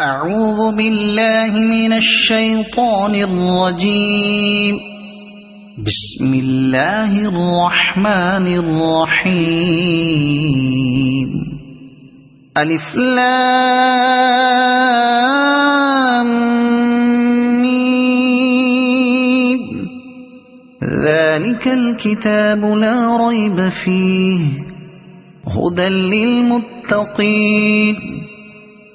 أعوذ بالله من الشيطان الرجيم. بسم الله الرحمن الرحيم. ألف لام ميم. ذلك الكتاب لا ريب فيه هدى للمتقين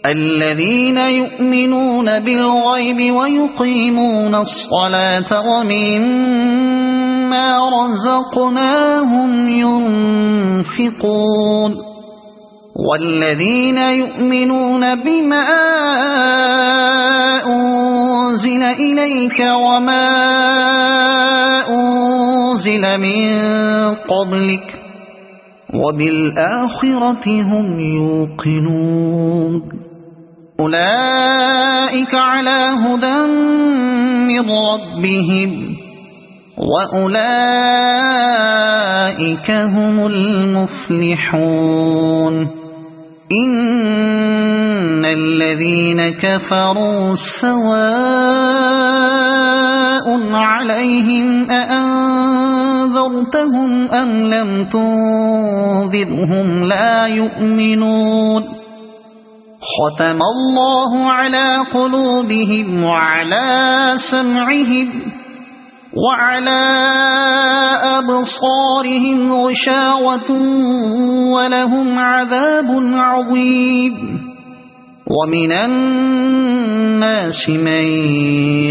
الذين يؤمنون بالغيب ويقيمون الصلاة ومما رزقناهم ينفقون والذين يؤمنون بما أنزل إليك وما أنزل من قبلك وبالآخرة هم يوقنون أولئك على هدى من ربهم وأولئك هم المفلحون. إن الذين كفروا سواء عليهم أأنذرتهم أم لم تنذرهم لا يؤمنون. ختم الله على قلوبهم وعلى سمعهم وعلى أبصارهم غشاوة ولهم عذاب عظيم. ومن الناس من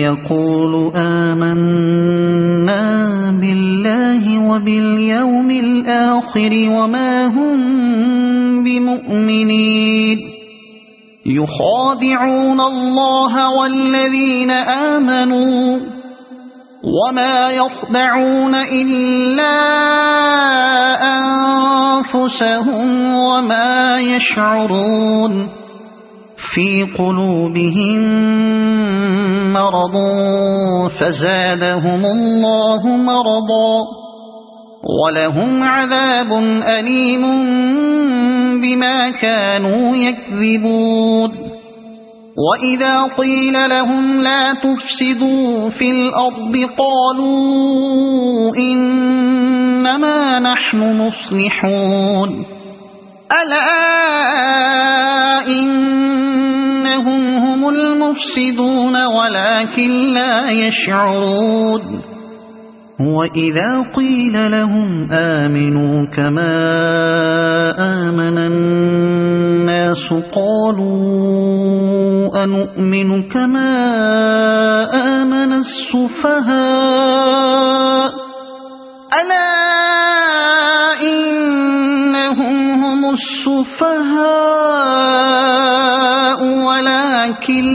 يقول آمنا بالله وباليوم الآخر وما هم بمؤمنين يخادعون الله والذين آمنوا وما يخدعون إلا أنفسهم وما يشعرون. في قلوبهم مرض فزادهم الله مرضا ولهم عذاب أليم بما كانوا يكذبون. وإذا قيل لهم لا تفسدوا في الأرض قالوا إنما نحن مصلحون ألا إنهم هم المفسدون ولكن لا يشعرون. وإذا قيل لهم آمنوا كما آمن الناس قالوا أنؤمن كما آمن السفهاء ألا إنهم هم السفهاء ولكن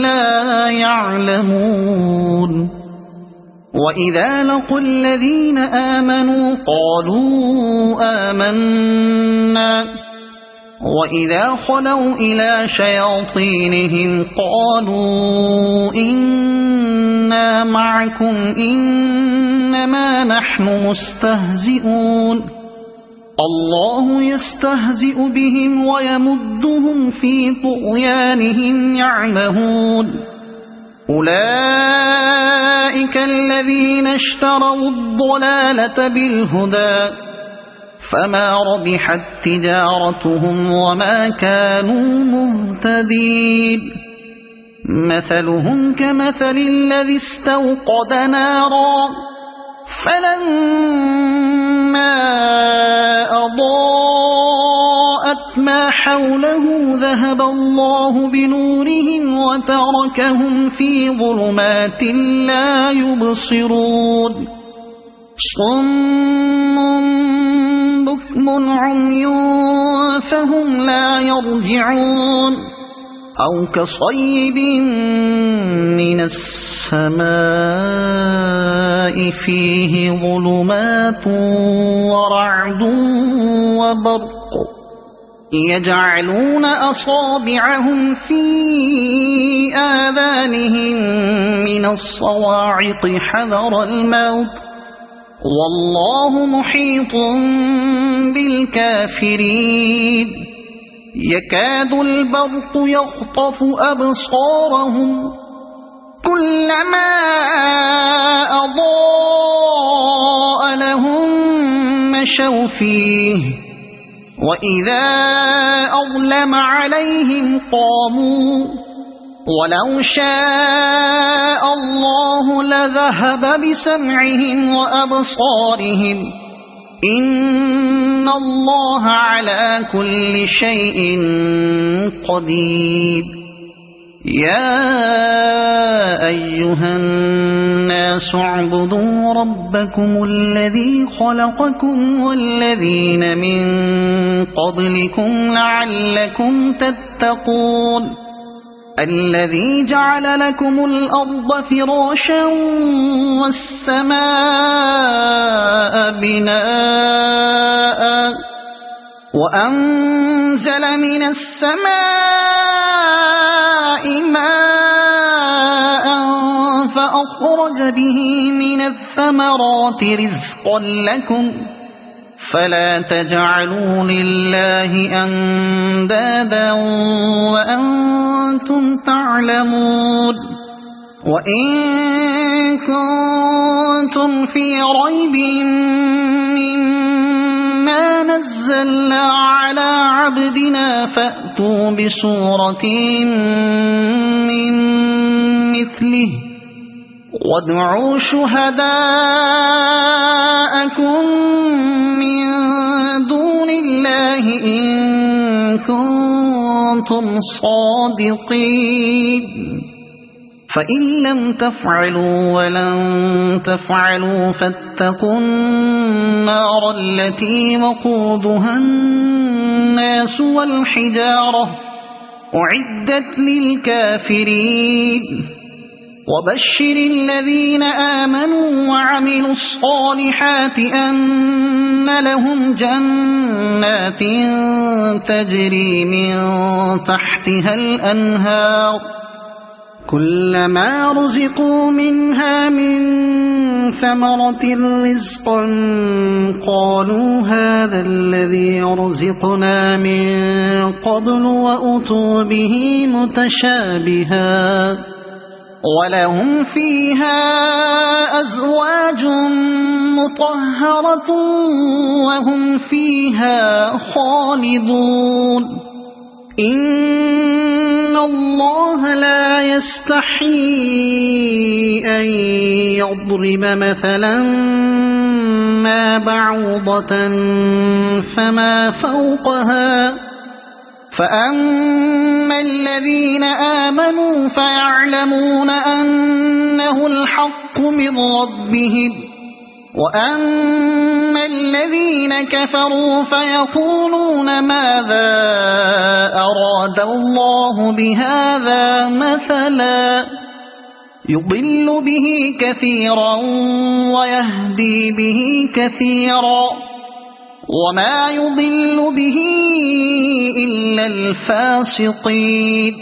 لا يعلمون. وإذا لقوا الذين آمنوا قالوا آمنا وإذا خلوا إلى شياطينهم قالوا إنا معكم إنما نحن مستهزئون. الله يستهزئ بهم ويمدهم في طغيانهم يعمهون. أولئك الذين اشتروا الضلالة بالهدى فما ربحت تجارتهم وما كانوا مهتدين. مثلهم كمثل الذي استوقد نارا فلما أضاءت ما حوله ذهب الله بنورهم وتركهم في ظلمات لا يبصرون. صم بكم عمي فهم لا يرجعون. أو كصيب من السماء فيه ظلمات ورعد وبرق يجعلون أصابعهم في آذانهم من الصواعق حذر الموت والله محيط بالكافرين. يكاد البرق يخطف أبصارهم كلما أضاء لهم مشوا فيه وإذا أظلم عليهم قاموا ولو شاء الله لذهب بسمعهم وأبصارهم إن الله على كل شيء قدير يا أيها الناس اعبدوا ربكم الذي خلقكم والذين من قبلكم لعلكم تتقون الذي جعل لكم الأرض فراشا والسماء بناء وأنزل من السماء ماء فأخرج به من الثمرات رزقا لكم فلا تجعلوا لله أندادا وأنتم تعلمون وإن كنتم في ريب مما نزلنا على عبدنا فأتوا بسورة من مثله وادعوا شهداءكم من دون الله إن كنتم صادقين فإن لم تفعلوا ولن تفعلوا فاتقوا النار التي وقودها الناس والحجارة أعدت للكافرين وبشر الذين آمنوا وعملوا الصالحات أن لهم جنات تجري من تحتها الأنهار كلما رزقوا منها من ثمرة رزقا قالوا هذا الذي رزقنا من قبل وأتوا به متشابها ولهم فيها أزواج مطهرة وهم فيها خالدون إن الله لا يستحيي أن يضرب مثلا ما بعوضة فما فوقها فأما الذين آمنوا فيعلمون أنه الحق من ربهم وأما الذين كفروا فيقولون ماذا أراد الله بهذا مثلا يضل به كثيرا ويهدي به كثيرا وما يضل به إلا الفاسقين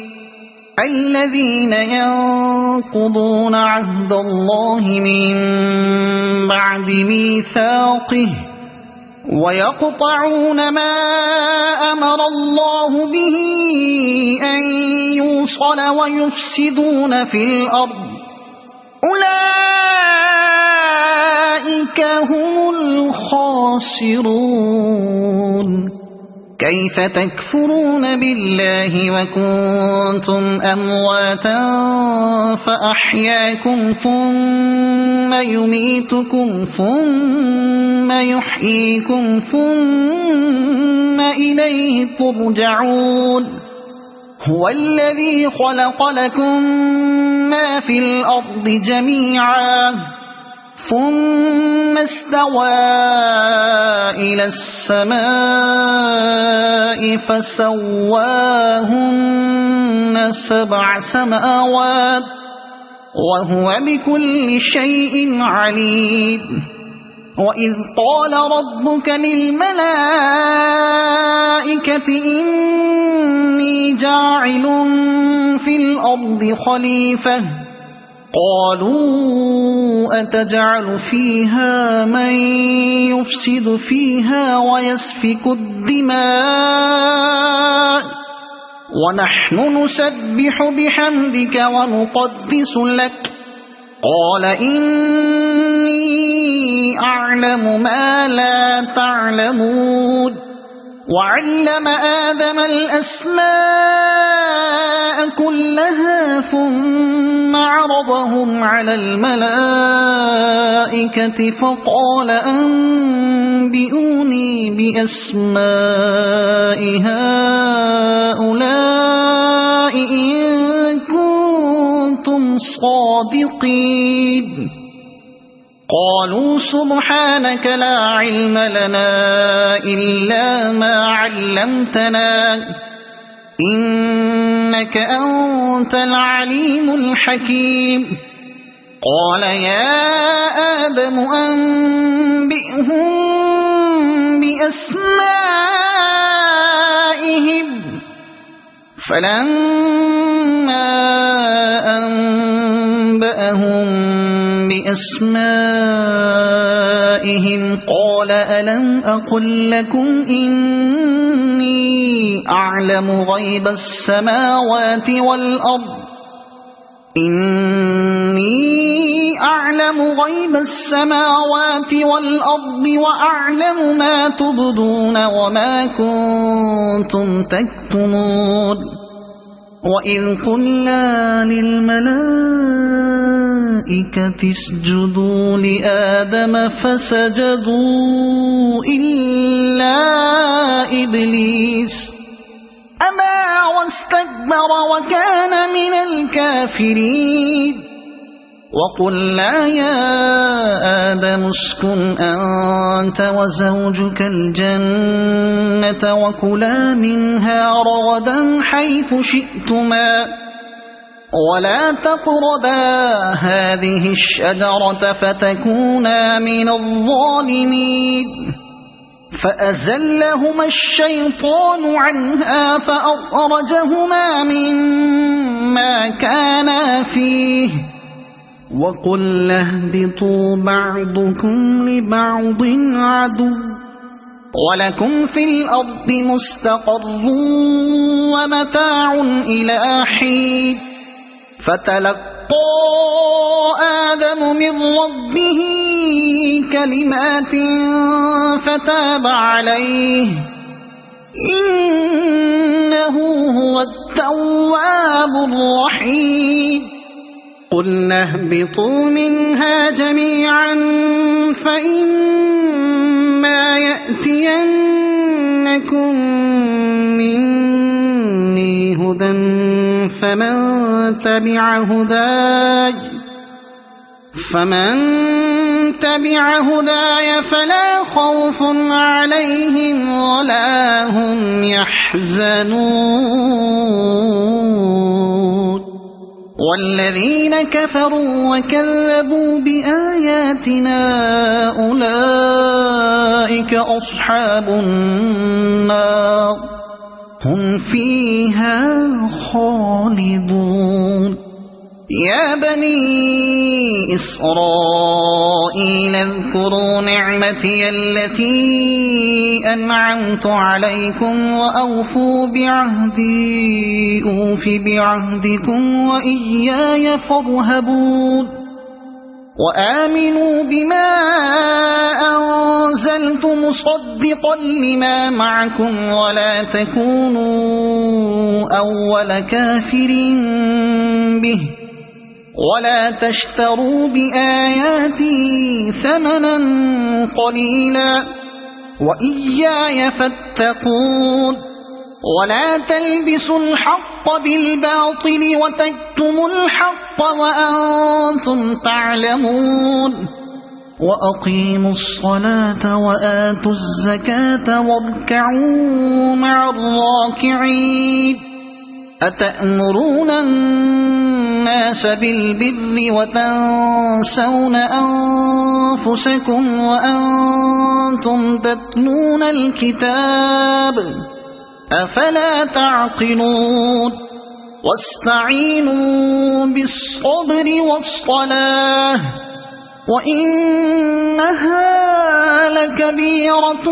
الذين ينقضون عهد الله من بعد ميثاقه ويقطعون ما أمر الله به أن يوصل ويفسدون في الأرض أولئك هم الخاسرون كيف تكفرون بالله وكنتم أمواتا فأحياكم ثم يميتكم ثم يحييكم ثم إليه ترجعون هو الذي خلق لكم ما في الأرض جميعا ثم استوى إلى السماء فسواهن 7 سماوات وهو بكل شيء عليم وإذ قال ربك للملائكة إني جاعل في الأرض خليفة قالوا أتجعل فيها من يفسد فيها ويسفك الدماء ونحن نسبح بحمدك ونقدس لك قال إني أعلم ما لا تعلمون وعلم آدم الأسماء كلها ثم عرضهم على الملائكة فقال أنبئوني بأسماء هؤلاء إن كنتم صادقين قالوا سبحانك لا علم لنا إلا ما علمتنا إنك أنت العليم الحكيم قال يا آدم أنبئهم بأسمائهم فلما أنبأهم بأسمائهم قال ألم أقل لكم إني أعلم غيب السماوات والأرض وأعلم ما تبدون وما كنتم تكتمون وإذ قلنا للملائكة اسجدوا لآدم فسجدوا إلا إبليس أبى واستكبر وكان من الكافرين وقلنا يا آدم اسكن أنت وزوجك الجنة وكلا منها رغدا حيث شئتما ولا تقربا هذه الشجرة فتكونا من الظالمين فأزلهما الشيطان عنها فأخرجهما مما كانا فيه وقلنا اهبطوا بعضكم لبعض عدو ولكم في الأرض مستقر ومتاع إلى حين فتلقى آدم من ربه كلمات فتاب عليه إنه هو التواب الرحيم قلنا اهبطوا منها جميعا فإما يأتينكم مني هدى فمن تبع هداي فلا خوف عليهم ولا هم يحزنون والذين كفروا وكذبوا بآياتنا أولئك أصحاب النار هم فيها خالدون يا بني إسرائيل اذكروا نعمتي التي أنعمت عليكم وأوفوا بعهدي أوف بعهدكم وإياي فارهبون وآمنوا بما أنزلت مصدقا لما معكم ولا تكونوا أول كافر به ولا تشتروا بآياتي ثمنا قليلا وإياي فاتقون ولا تلبسوا الحق بالباطل وتكتموا الحق وأنتم تعلمون وأقيموا الصلاة وآتوا الزكاة واركعوا مع الراكعين أتأمرون الناس بالبر وتنسون أنفسكم وأنتم تتلون الكتاب أفلا تعقلون واستعينوا بالصبر والصلاة وإنها لكبيرة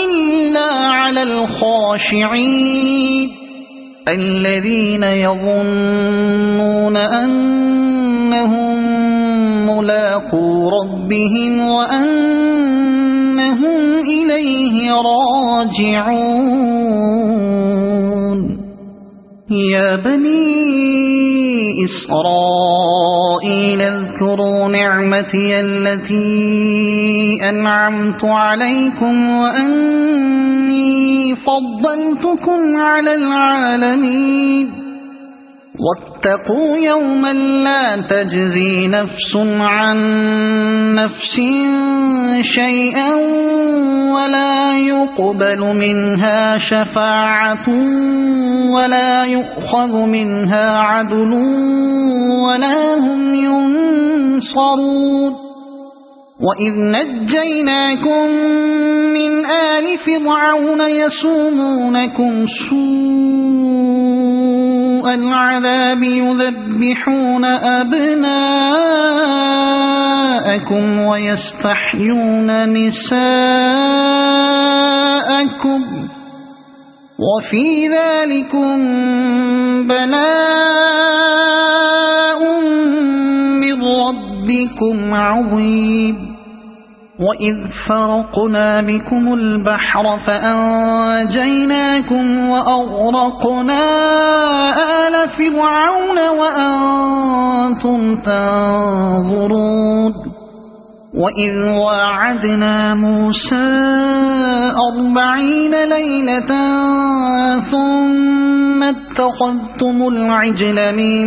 إلا على الخاشعين الذين يظنون أنهم ملاقو ربهم وأنهم إليه راجعون يا بني إسرائيل اذكروا نعمتي التي أنعمت عليكم وأني فضلتكم على العالمين واتقوا يوما لا تجزي نفس عن نفس شيئا ولا يقبل منها شفاعة ولا يؤخذ منها عدل ولا هم ينصرون وإذ نجيناكم من آل فرعون يسومونكم سوء العذاب يذبحون أبناءكم ويستحيون نساءكم وفي ذلكم بلاء من ربكم عظيم وإذ فرقنا بكم البحر فأنجيناكم وأغرقنا آل فرعون وأنتم تنظرون وإذ واعدنا موسى 40 ليلة ثم اتخذتم العجل من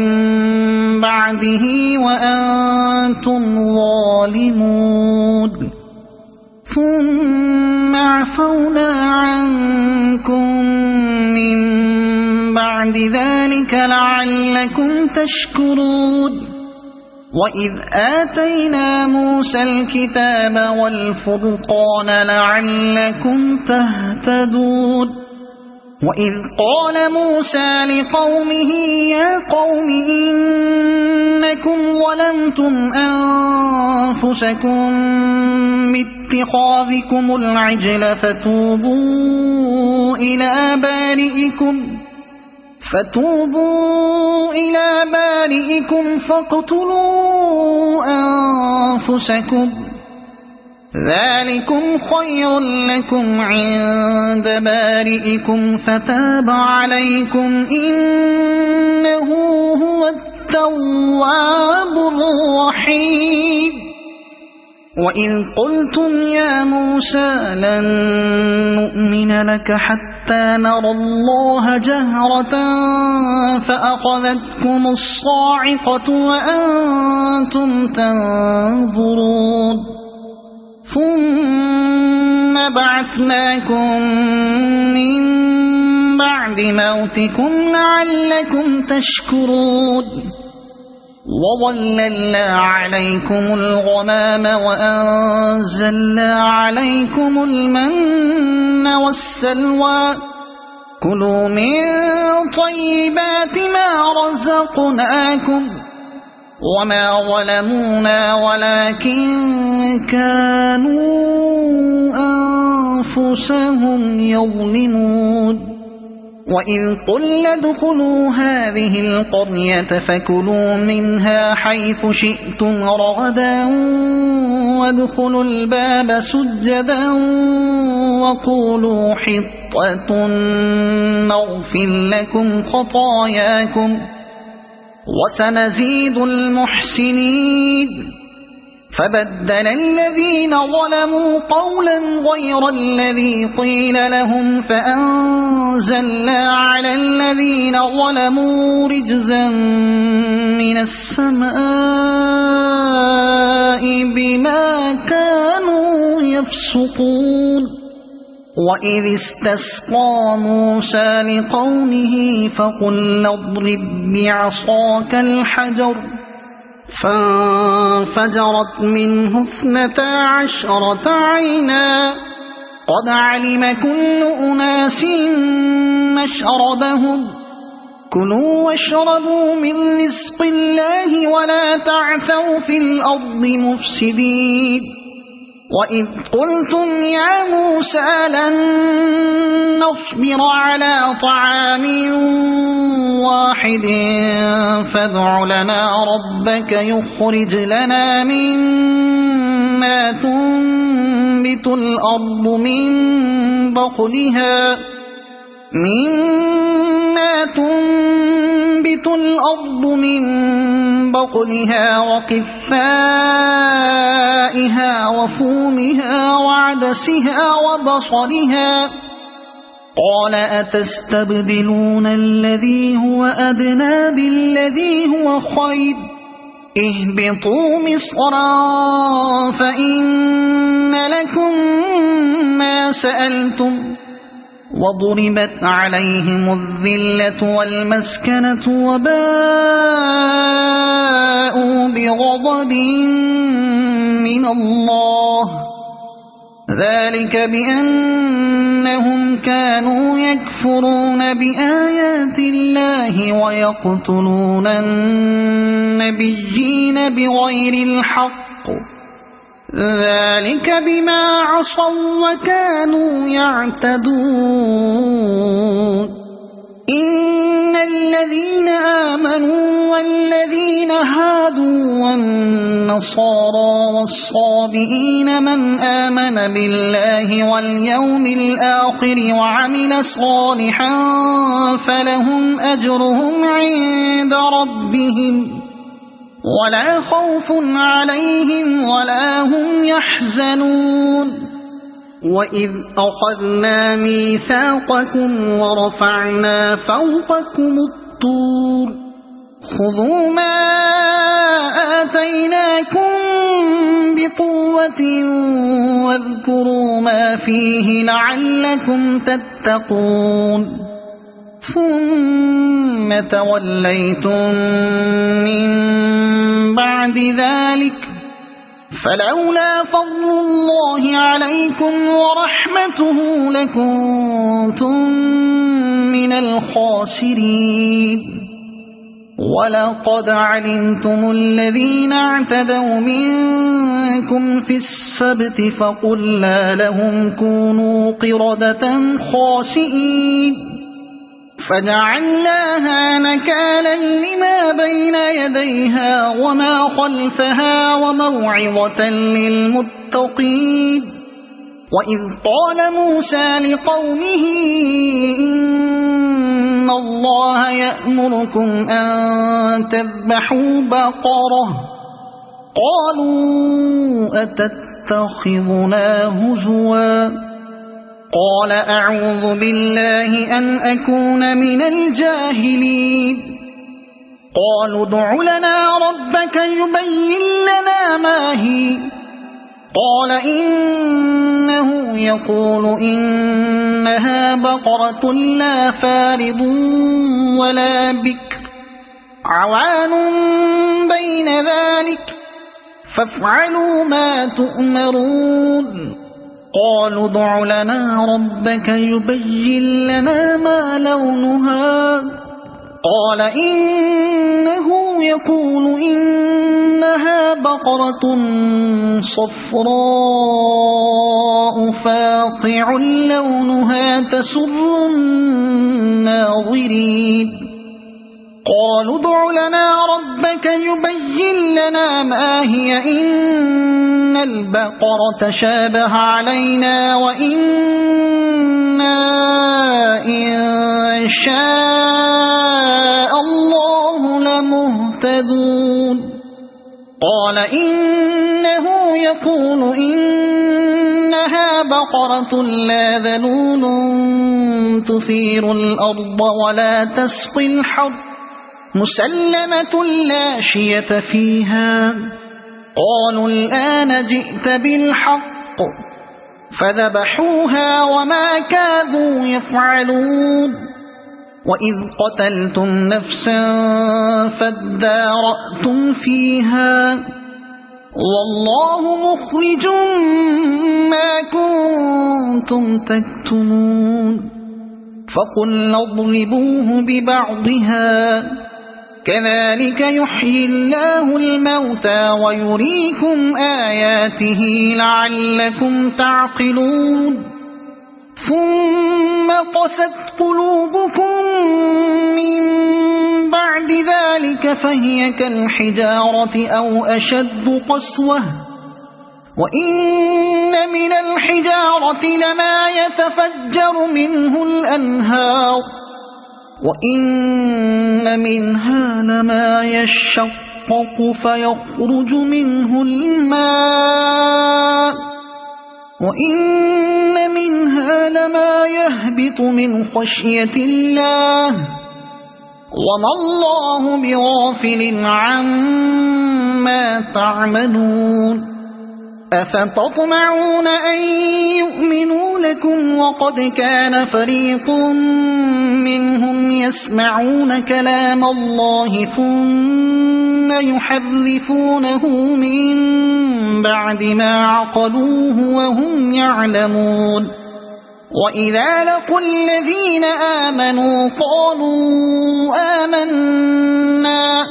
بعده وأنتم ظالمون ثم عفونا عنكم من بعد ذلك لعلكم تشكرون وإذ آتينا موسى الكتاب والفرقان لعلكم تهتدون وإذ قال موسى لقومه يا قوم إنكم ظلمتم أنفسكم باتخاذكم العجل فتوبوا إلى بارئكم فاقتلوا أنفسكم ذلكم خير لكم عند بارئكم فتاب عليكم إنه هو التواب الرحيم وإذ قلتم يا موسى لن نؤمن لك حتى نرى الله جهرة فأخذتكم الصاعقة وأنتم تنظرون ثم بعثناكم من بعد موتكم لعلكم تشكرون وظللنا عليكم الغمام وأنزلنا عليكم المن والسلوى كلوا من طيبات ما رزقناكم وما ظلمونا ولكن كانوا أنفسهم يظلمون وإذ قلنا ادخلوا هذه القرية فكلوا منها حيث شئتم رغدا وادخلوا الباب سجدا وقولوا حطة نغفر لكم خطاياكم وسنزيد المحسنين فبدل الذين ظلموا قولا غير الذي قيل لهم فأنزلنا على الذين ظلموا رجزا من السماء بما كانوا يفسقون وإذ استسقى موسى لقومه فقلنا اضرب بعصاك الحجر فانفجرت منه 12 عينا قد علم كل أناس مشربهم كلوا واشربوا من رزق الله ولا تعثوا في الأرض مفسدين وإذ قلتم يا موسى لن نصبر على طعام واحد فادع لنا ربك يخرج لنا مما تنبت الأرض من بقلها وقثائها وفومها وعدسها وبصلها قال أتستبدلون الذي هو أدنى بالذي هو خير اهبطوا مصرا فإن لكم ما سألتم وضربت عليهم الذلة والمسكنة وباءوا بغضب من الله ذلك بأنهم كانوا يكفرون بآيات الله ويقتلون النبيين بغير الحق ذلك بما عصوا وكانوا يعتدون إن الذين آمنوا والذين هادوا والنصارى والصابئين من آمن بالله واليوم الآخر وعمل صالحا فلهم أجرهم عند ربهم ولا خوف عليهم ولا هم يحزنون وإذ أخذنا ميثاقكم ورفعنا فوقكم الطور خذوا ما آتيناكم بقوة واذكروا ما فيه لعلكم تتقون ثم توليتم من بعد ذلك فلولا فضل الله عليكم ورحمته لكنتم من الخاسرين ولقد علمتم الذين اعتدوا منكم في السبت فقلنا لهم كونوا قردة خاسئين فجعلناها نكالا لما بين يديها وما خلفها وموعظة للمتقين وإذ قال موسى لقومه إن الله يأمركم أن تذبحوا بقرة قالوا أتتخذنا هزوا قال أعوذ بالله أن أكون من الجاهلين قالوا ادع لنا ربك يبين لنا ما هي قال إنه يقول إنها بقرة لا فارض ولا بكر عوان بين ذلك فافعلوا ما تؤمرون قالوا ادع لنا ربك يبين لنا ما لونها قال إنه يقول إنها بقرة صفراء فاقع لونها تسر الناظرين قالوا ادع لنا ربك يبين لنا ما هي إن البقرة شابه علينا وإنا إن شاء الله لمهتدون قال إنه يقول إنها بقرة لا ذلول تثير الأرض ولا تسقي الحرث مسلمة لا شية فيها قالوا الآن جئت بالحق فذبحوها وما كادوا يفعلون وإذ قتلتم نفسا فادارأتم فيها والله مخرج ما كنتم تكتمون فقلنا اضربوه ببعضها كذلك يحيي الله الموتى ويريكم آياته لعلكم تعقلون ثم قست قلوبكم من بعد ذلك فهي كالحجارة أو أشد قسوة وإن من الحجارة لما يتفجر منه الأنهار وإن منها لما يشقق فيخرج منه الماء وإن منها لما يهبط من خشية الله وما الله بغافل عما تعملون أفتطمعون أن يؤمنوا لكم وقد كان فريق منهم يسمعون كلام الله ثم يحرفونه من بعد ما عقلوه وهم يعلمون وإذا لقوا الذين آمنوا قالوا آمنا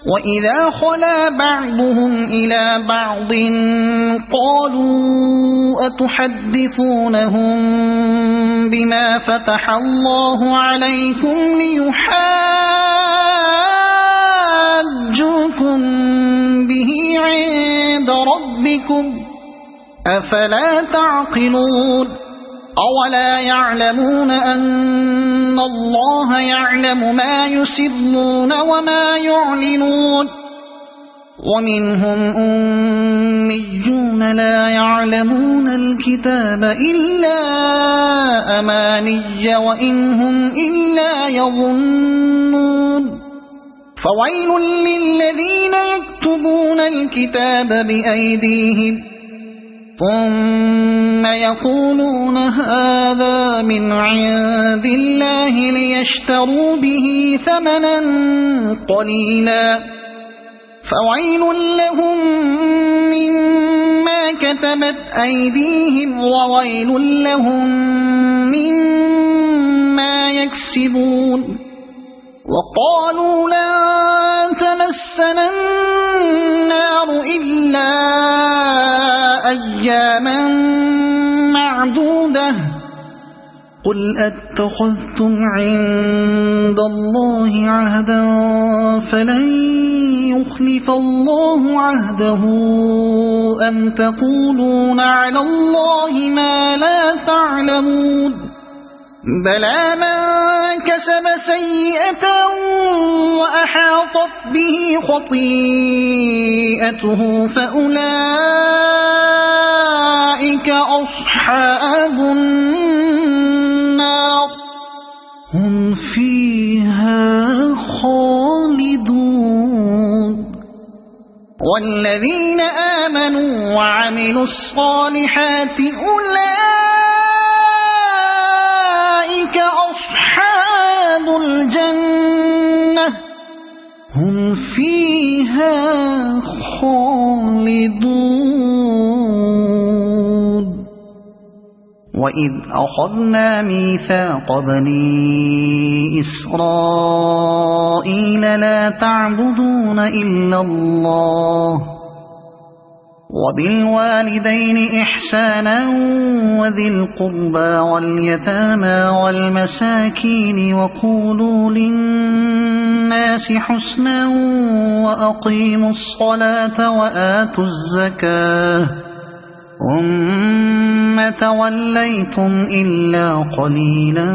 وإذا خلا بعضهم إلى بعض قالوا أتحدثونهم بما فتح الله عليكم ليحاجوكم به عند ربكم أفلا تعقلون أولا يعلمون أن الله يعلم ما يسرون وما يعلنون ومنهم أميون لا يعلمون الكتاب إلا أماني وإن هم إلا يظنون فويل للذين يكتبون الكتاب بأيديهم ثم يقولون هذا من عند الله ليشتروا به ثمنا قليلا فويل لهم مما كتبت أيديهم وويل لهم مما يكسبون وقالوا لن تمسنا النار إلا أياما معدودة قل أتخذتم عند الله عهدا فلن يخلف الله عهده أم تقولون على الله ما لا تعلمون بلى من كسب سيئة وأحاطت به خطيئته فأولئك أصحاب النار هم فيها خالدون والذين آمنوا وعملوا الصالحات أولئك أصحاب الجنة هم فيها خالدون وإذ أخذنا ميثاق بني إسرائيل لا تعبدون إلا الله وبالوالدين إحسانا وذي القربى واليتامى والمساكين وقولوا للناس حسنا وأقيموا الصلاة وآتوا الزكاة ثم توليتم إلا قليلا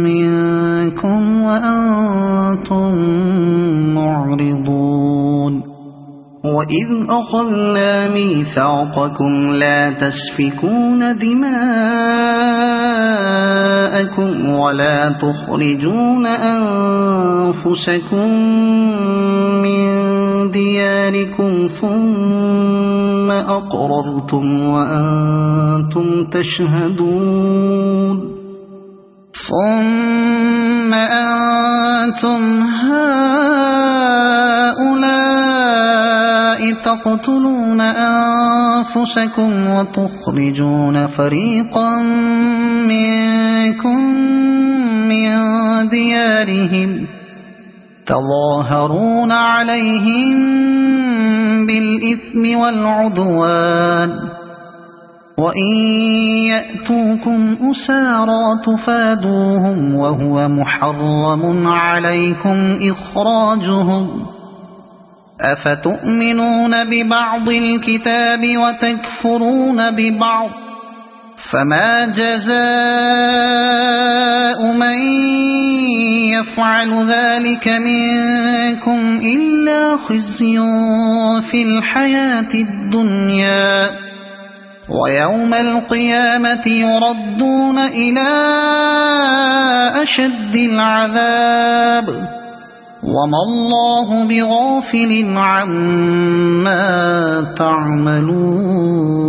منكم وأنتم معرضون وإذ أخذنا ميثاقكم لا تسفكون دماءكم ولا تخرجون أنفسكم من دياركم ثم أقررتم وأنتم تشهدون ثم أنتم هؤلاء تقتلون أنفسكم وتخرجون فريقا منكم من ديارهم تظاهرون عليهم بالإثم والعدوان وإن يأتوكم أسارى تفادوهم وهو محرم عليكم إخراجهم أفتؤمنون ببعض الكتاب وتكفرون ببعض فما جزاء من يفعل ذلك منكم إلا خزي في الحياة الدنيا ويوم القيامة يردون إلى أشد العذاب وما الله بغافل عما تعملون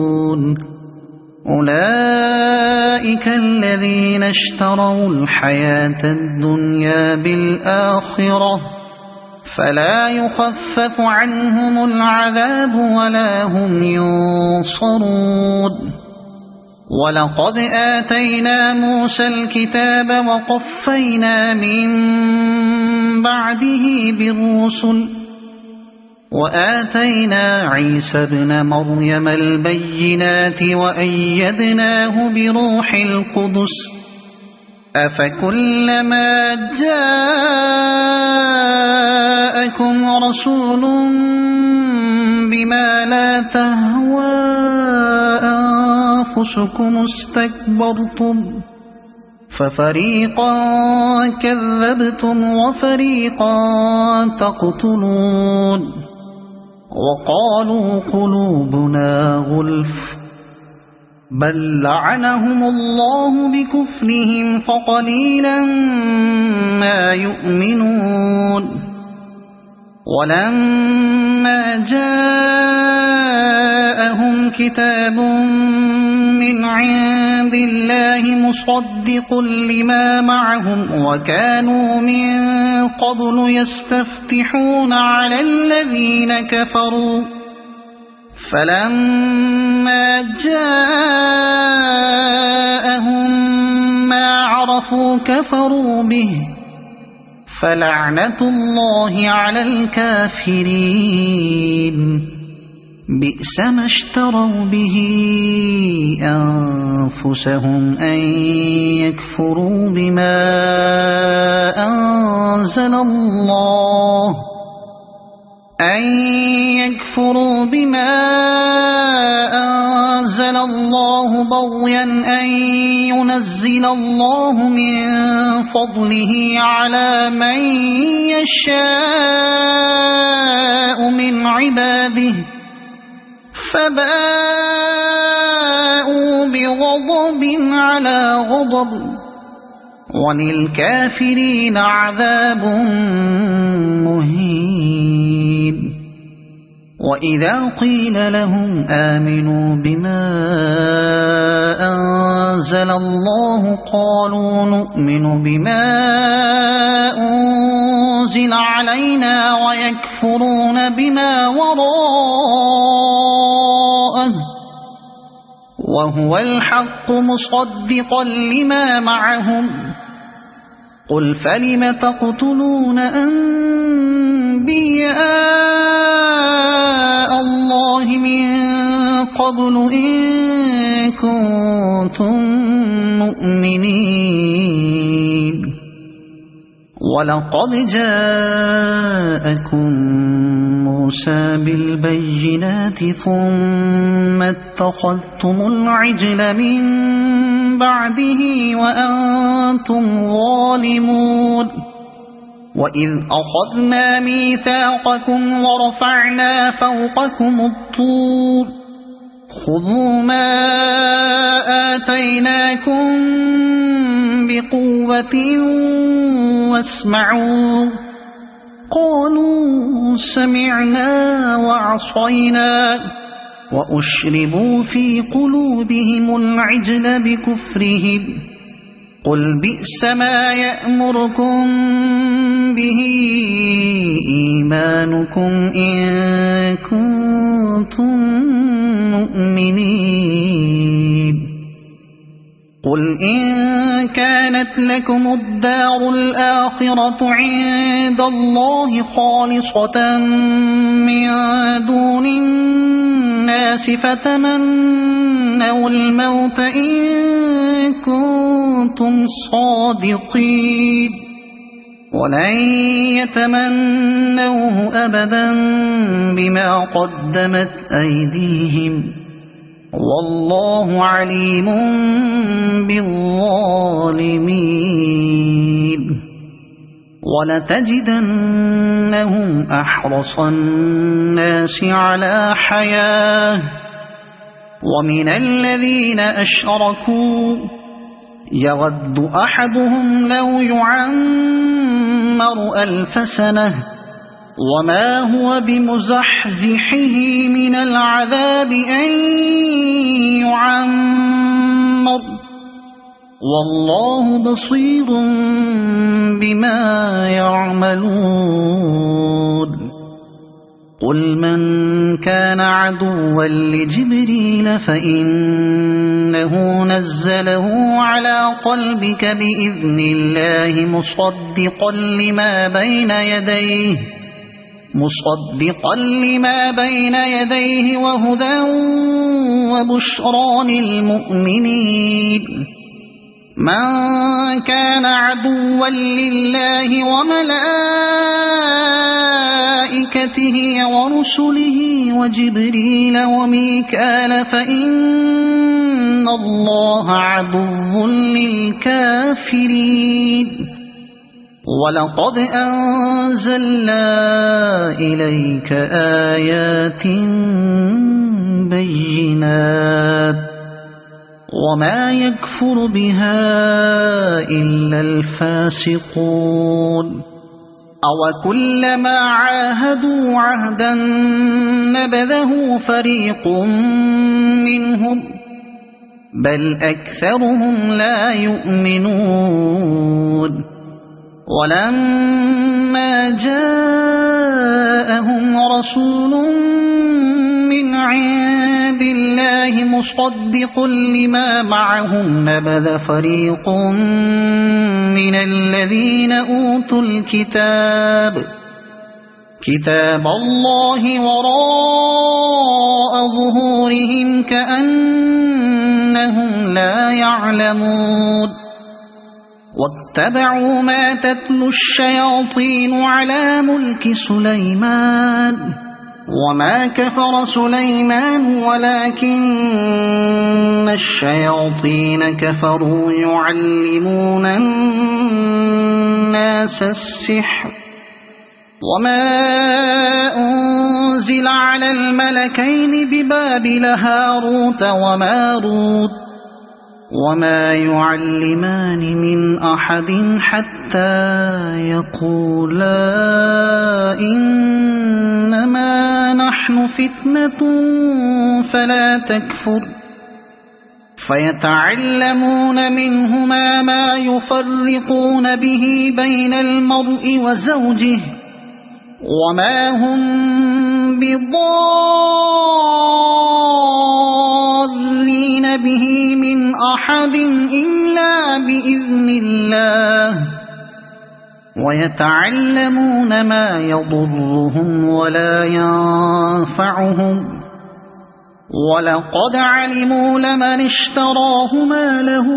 أولئك الذين اشتروا الحياة الدنيا بالآخرة فلا يخفف عنهم العذاب ولا هم ينصرون ولقد آتينا موسى الكتاب وقفينا من بعده بالرسل وآتينا عيسى ابن مريم البينات وأيدناه بروح القدس أفكلما جاءكم رسول بما لا تهوى أنفسكم استكبرتم ففريقا كذبتم وفريقا تقتلون وقالوا قلوبنا غلف بل لعنهم الله بكفرهم فقليلا ما يؤمنون ولما جاءهم كتاب من عند الله مصدق لما معهم وكانوا من قبل يستفتحون على الذين كفروا فلما جاءهم ما عرفوا كفروا به فلعنة الله على الكافرين بئس ما اشتروا به أنفسهم أن يكفروا بما أنزل الله بغيا أن ينزل الله من فضله على من يشاء من عباده فباءوا بغضب على غضب وللكافرين عذاب مهين وإذا قيل لهم آمنوا بما أنزل الله قالوا نؤمن بما أنزل علينا ويكفرون بما وراءه وهو الحق مصدقا لما معهم قل فلم تقتلون أنبياء الله من قبل إن كنتم مؤمنين ولقد جاءكم موسى بالبينات ثم اتخذتم العجل من بعده وأنتم ظالمون وإذ أخذنا ميثاقكم ورفعنا فوقكم الطور خذوا ما آتيناكم بقوة واسمعوا قالوا سمعنا وعصينا وأشربوا في قلوبهم العجل بكفرهم قل بئس ما يأمركم به إيمانكم إن كنتم مؤمنين قل إن كانت لكم الدار الآخرة عند الله خالصة من دون الناس فتمنوا الموت إن كنتم صادقين ولن يتمنوه أبدا بما قدمت أيديهم والله عليم بالظالمين ولتجدنهم أحرص الناس على حياة ومن الذين أشركوا يود أحدهم لو يعمر 1000 سنة وما هو بمزحزحه من العذاب أن يعمر والله بصير بما يعملون قل من كان عدوا لجبريل فإنه نزله على قلبك بإذن الله مصدقا لما بين يديه وهدى وبشرى للمؤمنين من كان عدوا لله وملائكته ورسله وجبريل وميكال فإن الله عدو للكافرين ولقد أنزلنا إليك آيات بينات وما يكفر بها إلا الفاسقون أوكلما عاهدوا عهدا نبذه فريق منهم بل أكثرهم لا يؤمنون ولما جاءهم رسول من عند الله مصدق لما معهم نبذ فريق من الذين أوتوا كتاب الله وراء ظهورهم كأنهم لا يعلمون واتبعوا ما تتلو الشياطين على ملك سليمان وما كفر سليمان ولكن الشياطين كفروا يعلمون الناس السحر وما أنزل على الملكين ببابل هاروت وماروت وما يعلمان من أحد حتى يقولا إنما نحن فتنة فلا تكفر فيتعلمون منهما ما يفرقون به بين المرء وزوجه وما هم بضارين به من أحد إلا بإذن الله ويتعلمون ما يضرهم ولا ينفعهم ولقد علموا لمن اشتراه ما له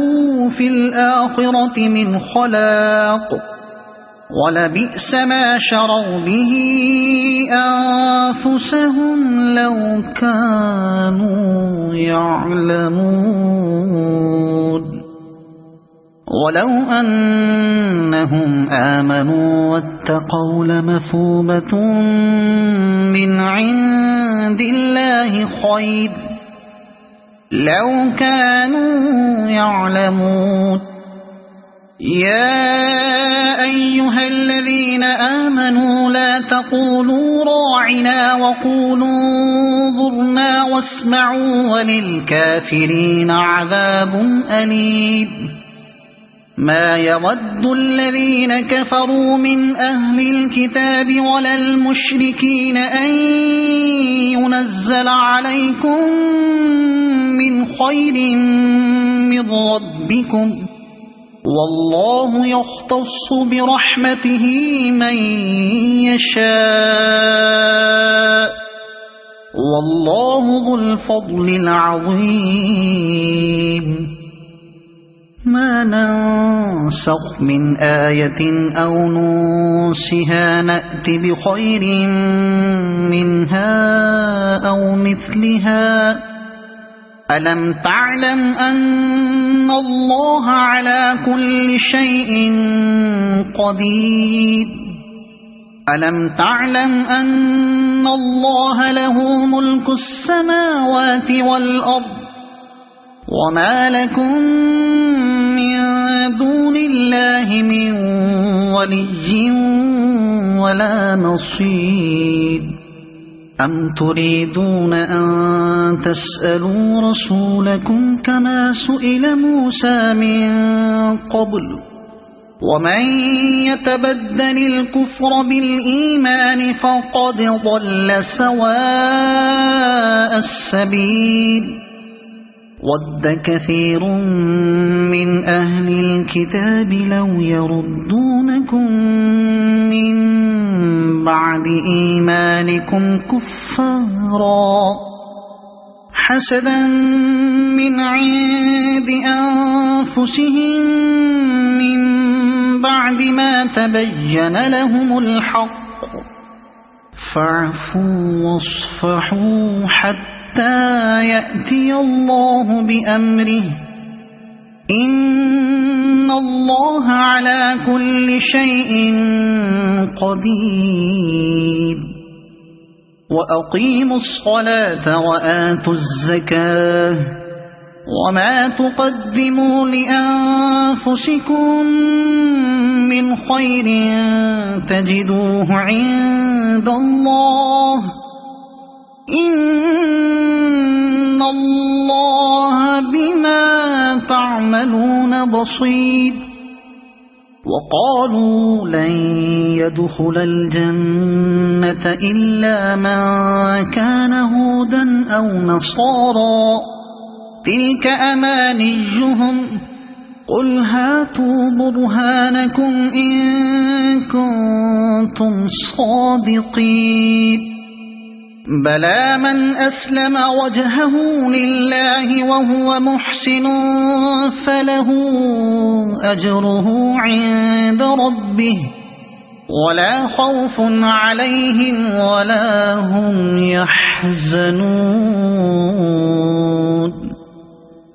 في الآخرة من خلاق ولبئس ما شروا به أنفسهم لو كانوا يعلمون ولو أنهم آمنوا واتقوا لمثوبة من عند الله خير لو كانوا يعلمون يا أيها الذين آمنوا لا تقولوا راعنا وقولوا انظرنا واسمعوا وللكافرين عذاب أليم ما يود الذين كفروا من أهل الكتاب ولا المشركين أن ينزل عليكم من خير من ربكم والله يختص برحمته من يشاء والله ذو الفضل العظيم ما ننسخ من آية أو ننسها نأت بخير منها أو مثلها ألم تعلم أن الله على كل شيء قدير ألم تعلم أن الله له ملك السماوات والأرض وما لكم من دون الله من ولي ولا نصير أم تريدون أن تسألوا رسولكم كما سئل موسى من قبل ومن يتبدل الكفر بالإيمان فقد ضل سواء السبيل ود كثير من أهل الكتاب لو يردونكم من بعد إيمانكم كفارا حسدا من عند أنفسهم من بعد ما تبين لهم الحق فاعفوا واصفحوا حتى يأتي الله بأمره إن الله على كل شيء قدير وأقيموا الصلاة وآتوا الزكاة وما تقدموا لأنفسكم من خير تجدوه عند الله إن الله بما تعملون بصير وقالوا لن يدخل الجنة إلا من كان هودا أو نصارى تلك أمانيهم قل هاتوا برهانكم إن كنتم صادقين بلى من أسلم وجهه لله وهو محسن فله أجره عند ربه ولا خوف عليهم ولا هم يحزنون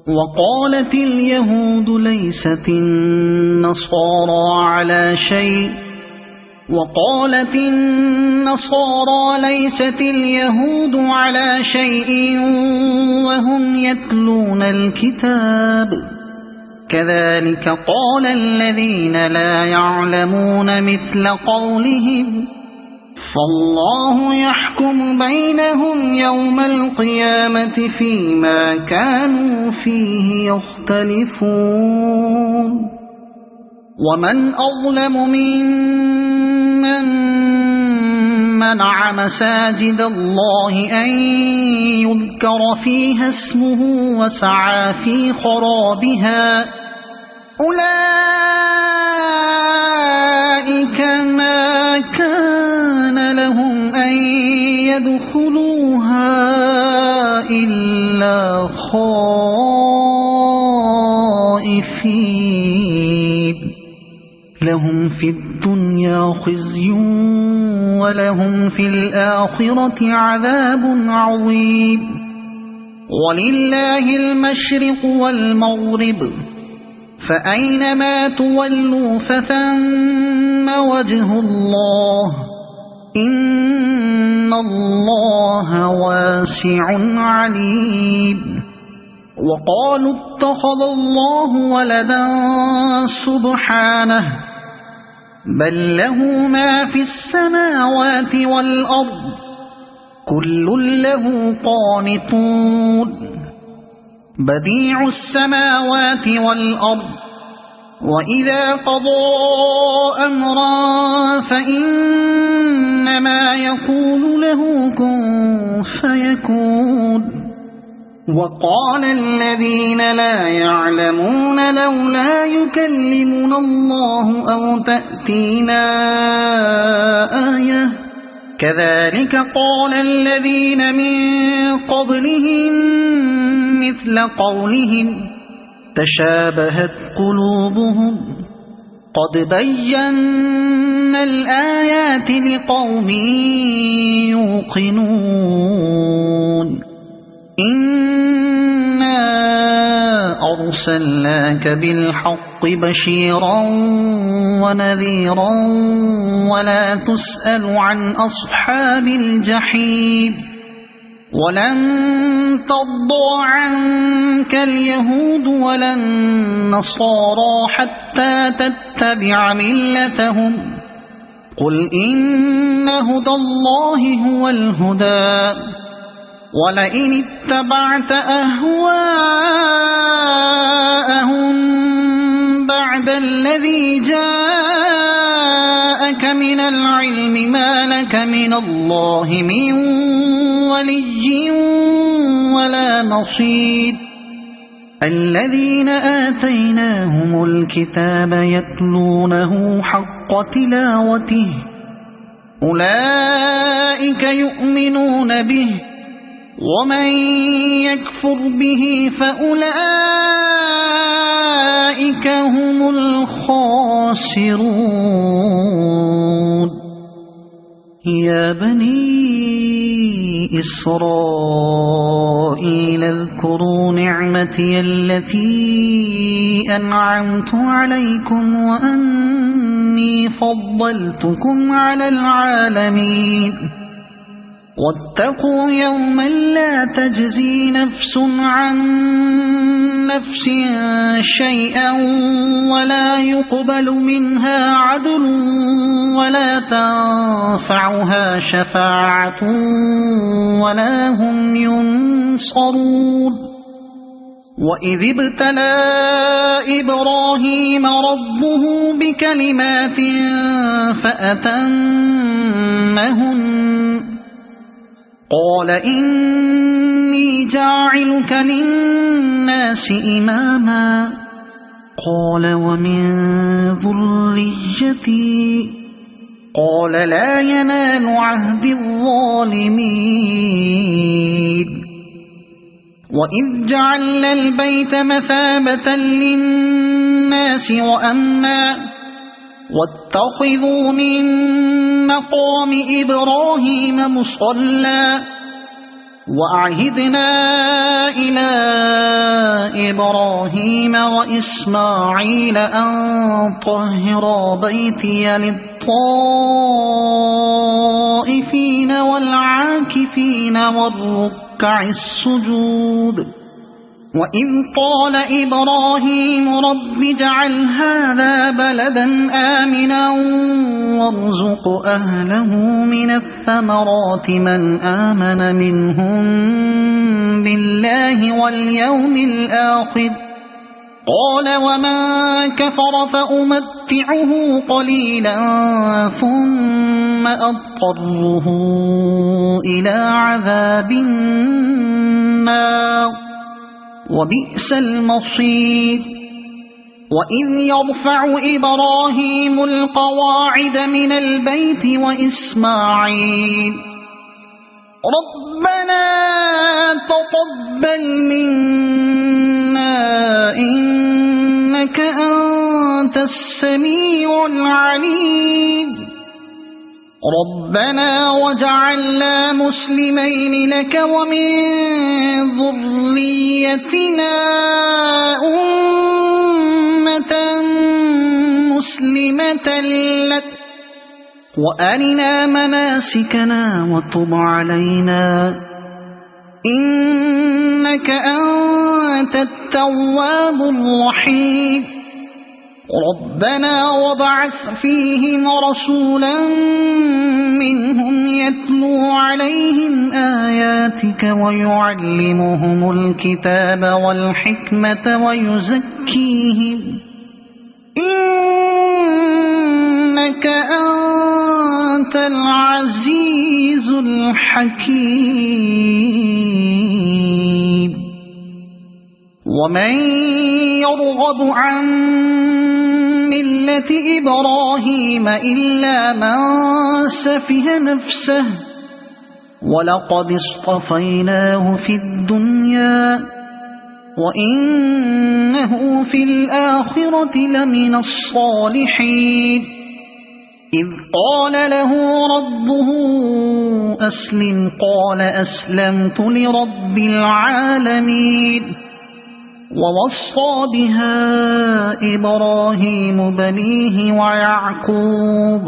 وقالت اليهود ليست النصارى على شيء وقالت النصارى ليست اليهود على شيء وهم يتلون الكتاب كذلك قال الذين لا يعلمون مثل قولهم فالله يحكم بينهم يوم القيامة فيما كانوا فيه يختلفون ومن أظلم ممن منع مساجد الله أن يذكر فيها اسمه وسعى في خرابها أولئك ما كان لهم أن يدخلوها إلا خائفين لهم في الدنيا خزي ولهم في الآخرة عذاب عظيم ولله المشرق والمغرب فأينما تولوا فثم وجه الله إن الله واسع عليم وقالوا اتخذ الله ولدا سبحانه بل له ما في السماوات والأرض كل له قانتون بديع السماوات والأرض وإذا قضى أمرا فإنما يقول له كن فيكون وقال الذين لا يعلمون لولا يكلمنا الله أو تأتينا آية كذلك قال الذين من قبلهم مثل قولهم تشابهت قلوبهم قد بينا الآيات لقوم يوقنون إنا أرسلناك بالحق بشيرا ونذيرا ولا تسأل عن أصحاب الجحيم ولن ترضى عنك اليهود ولا النصارى حتى تتبع ملتهم قل إن هدى الله هو الهدى ولئن اتبعت أهواءهم بعد الذي جاءك من العلم ما لك من الله من ولي ولا نصير الذين آتيناهم الكتاب يتلونه حق تلاوته أولئك يؤمنون به ومن يكفر به فأولئك هم الخاسرون يا بني إسرائيل اذكروا نعمتي التي أنعمت عليكم وأني فضلتكم على العالمين واتقوا يوما لا تجزي نفس عن نفس شيئا ولا يقبل منها عدل ولا تنفعها شفاعة ولا هم ينصرون وإذ ابتلى إبراهيم ربه بكلمات فأتمهن قال إني جاعلك للناس إماما قال ومن ذريتي قال لا ينال عهد الظالمين وإذ جعلنا البيت مثابة للناس وأمنا واتخذوا من مقام إبراهيم مصلى وأعهدنا إلى إبراهيم وإسماعيل أن طهرا بيتي للطائفين والعاكفين والركع السجود وإذ قال إبراهيم رب اجعل هذا بلدا آمنا وارزق أهله من الثمرات من آمن منهم بالله واليوم الآخر قال ومن كفر فأمتعه قليلا ثم أضطره إلى عذاب النار وبئس المصير وإذ يرفع إبراهيم القواعد من البيت وإسماعيل ربنا تقبل منا إنك أنت السميع العليم ربنا وجعلنا مسلمين لك ومن ذريتنا أمة مسلمة لك وأرنا مناسكنا وتب علينا إنك أنت التواب الرحيم ربنا وابعث فيهم رسولا منهم يتلو عليهم آياتك ويعلمهم الكتاب والحكمة ويزكيهم إنك أنت العزيز الحكيم ومن يرغب عن ملة إبراهيم إلا من سفه نفسه ولقد اصطفيناه في الدنيا وإنه في الآخرة لمن الصالحين إذ قال له ربه أسلم قال أسلمت لرب العالمين ووصى بها إبراهيم بنيه ويعقوب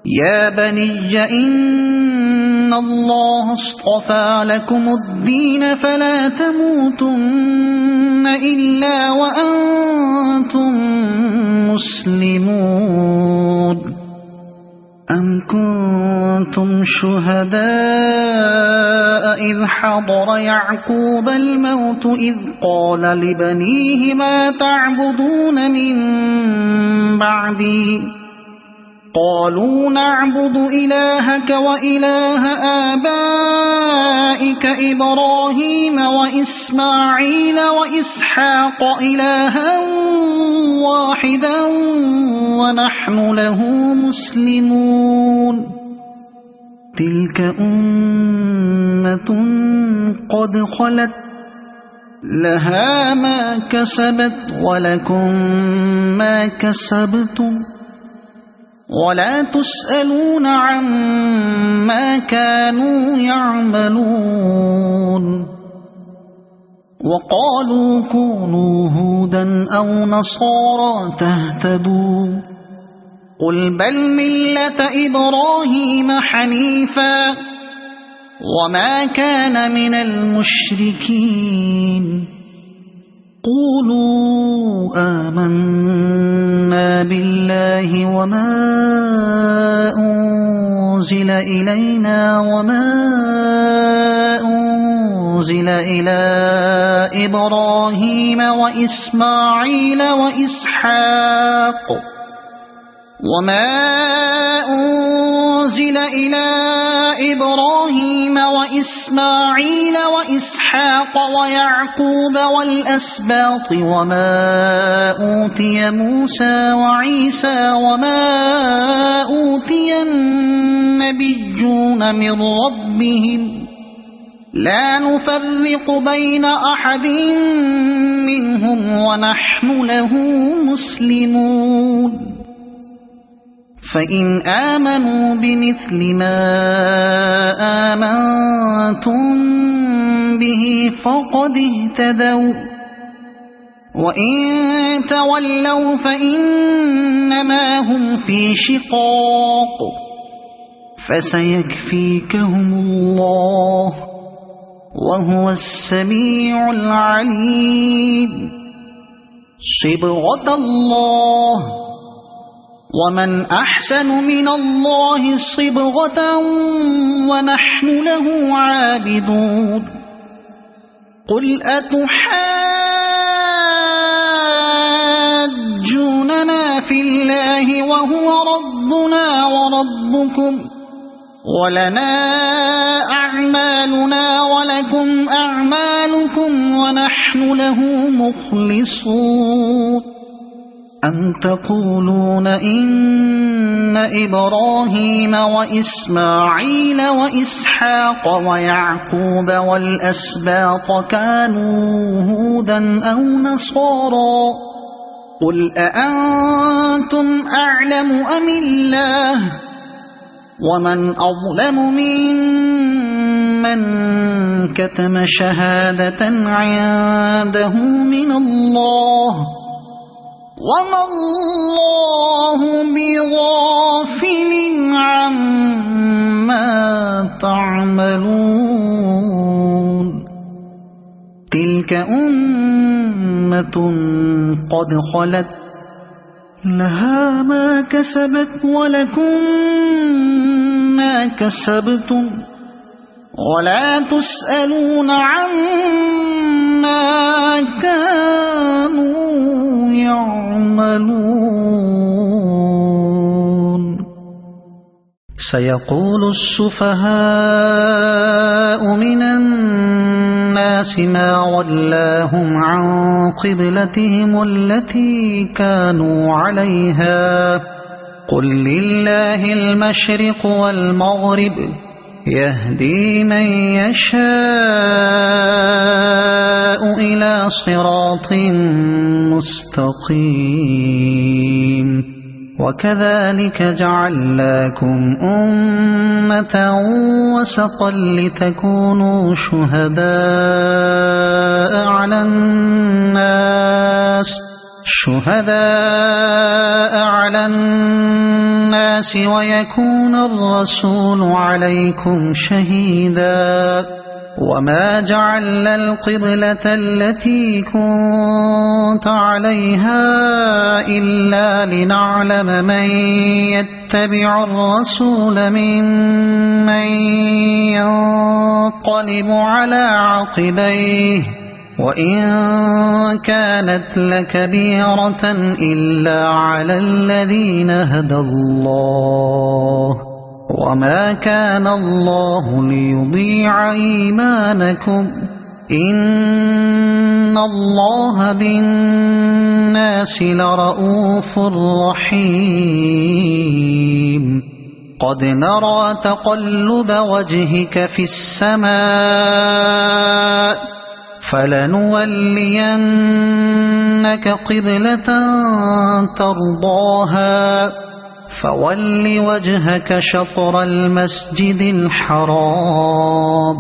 يا بني إن الله اصطفى لكم الدين فلا تموتن إلا وأنتم مسلمون أم كنتم شهداء إذ حضر يعقوب الموت إذ قال لبنيه ما تعبدون من بعدي قالوا نعبد إلهك وإله آبائك إبراهيم وإسماعيل وإسحاق إلها واحدا ونحن له مسلمون تلك أمة قد خلت لها ما كسبت ولكم ما كسبتم ولا تسألون عما كانوا يعملون وقالوا كونوا هودا أو نصارى تهتدوا قل بل ملة إبراهيم حنيفا وما كان من المشركين قولوا آمنا بالله وما أنزل إلينا وما أنزل إلى إبراهيم وإسماعيل وإسحاق وما أنزل إلى إبراهيم وإسماعيل وإسحاق ويعقوب والأسباط وما أوتي موسى وعيسى وما أوتي النبيون من ربهم لا نفرق بين أحد منهم ونحن له مسلمون فإن آمنوا بمثل ما آمنتم به فقد اهتدوا وإن تولوا فإنما هم في شقاق فسيكفيكهم الله وهو السميع العليم صبغة الله ومن أحسن من الله صبغة ونحن له عابدون قل أتحاجوننا في الله وهو ربنا وربكم ولنا أعمالنا ولكم أعمالكم ونحن له مخلصون أم تقولون إن إبراهيم وإسماعيل وإسحاق ويعقوب والأسباط كانوا هودا أو نصارى قل أأنتم أعلم أم الله ومن أظلم ممن كتم شهادة عنده من الله وما الله بغافل عما تعملون تلك أمة قد خلت لها ما كسبت ولكم ما كسبتم ولا تسألون عما كانوا يعملون سيقول السفهاء من الناس ما ولاهم عن قبلتهم التي كانوا عليها قل لله المشرق والمغرب يهدي من يشاء إلى صراط مستقيم وكذلك جعلناكم أمة وسطا لتكونوا شهداء على الناس ويكون الرسول عليكم شهيدا وما جعلنا القبلة التي كنت عليها إلا لنعلم من يتبع الرسول ممن ينقلب على عقبيه وإن كانت لكبيرة إلا على الذين هدى الله وما كان الله ليضيع إيمانكم إن الله بالناس لرؤوف رحيم قد نرى تقلب وجهك في السماء فلنولينك قبلة ترضاها فول وجهك شطر المسجد الحرام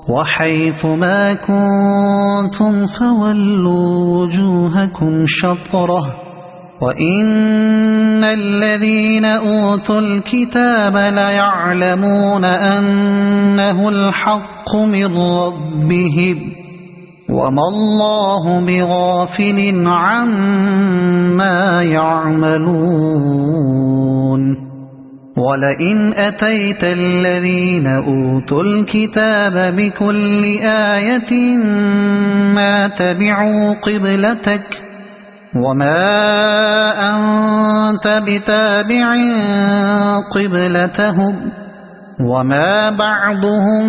وحيث ما كنتم فولوا وجوهكم شطره وإن الذين أوتوا الكتاب ليعلمون أنه الحق من ربهم وما الله بغافل عما يعملون ولئن أتيت الذين أوتوا الكتاب بكل آية ما تبعوا قبلتك وما أنت بتابع قبلتهم وما بعضهم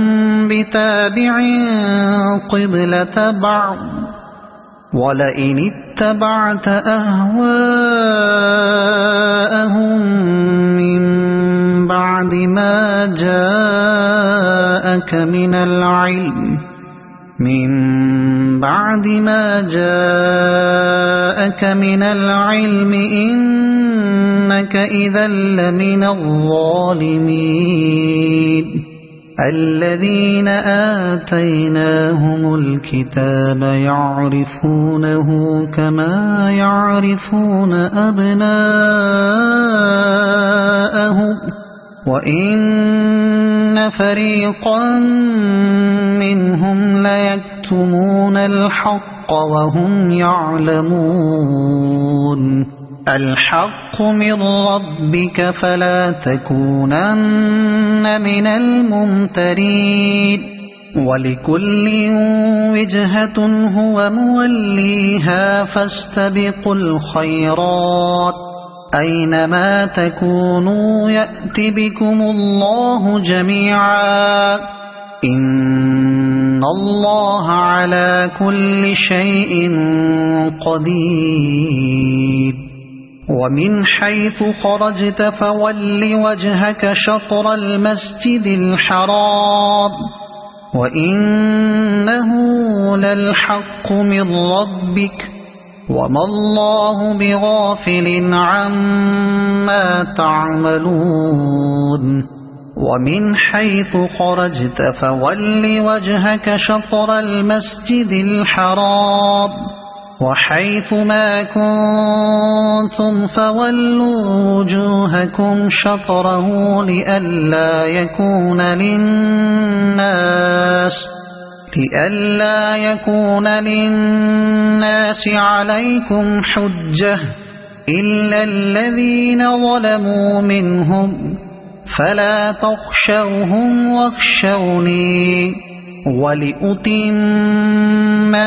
بتابع قبلة بعض ولئن اتبعت أهواءهم من بعد ما جاءك من العلم إنك إذا لمن الظالمين الذين آتيناهم الكتاب يعرفونه كما يعرفون أبناءهم وإن فريقا منهم ليكتمون الحق وهم يعلمون الحق من ربك فلا تكونن من الممترين ولكل وجهة هو موليها فاستبقوا الخيرات أينما تكونوا يأت بكم الله جميعا إن الله على كل شيء قدير ومن حيث خرجت فول وجهك شطر المسجد الحرام وإنه للحق من ربك وما الله بغافل عما تعملون ومن حيث خرجت فول وجهك شطر المسجد الحرام وحيث ما كنتم فولوا وجوهكم شطره لئلا يكون للناس عليكم حجة إلا الذين ظلموا منهم فلا تخشوهم واخشوني ولأتم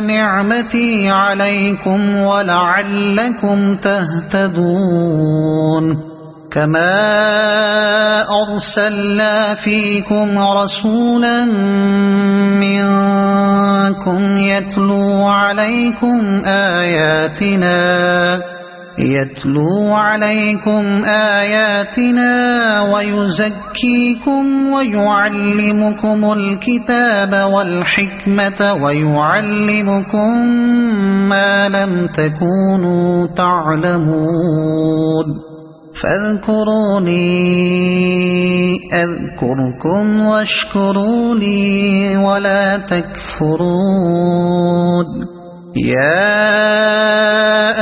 نعمتي عليكم ولعلكم تهتدون كما أرسلنا فيكم رسولا منكم يتلو عليكم آياتنا ويزكيكم ويعلمكم الكتاب والحكمة ويعلمكم ما لم تكونوا تعلمون فاذكروني أذكركم واشكروا لي ولا تكفرون يا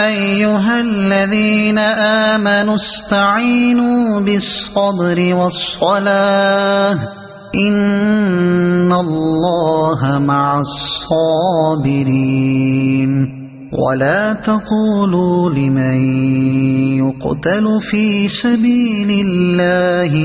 أيها الذين آمنوا استعينوا بالصبر والصلاة إن الله مع الصابرين ولا تقولوا لمن يقتل في سبيل الله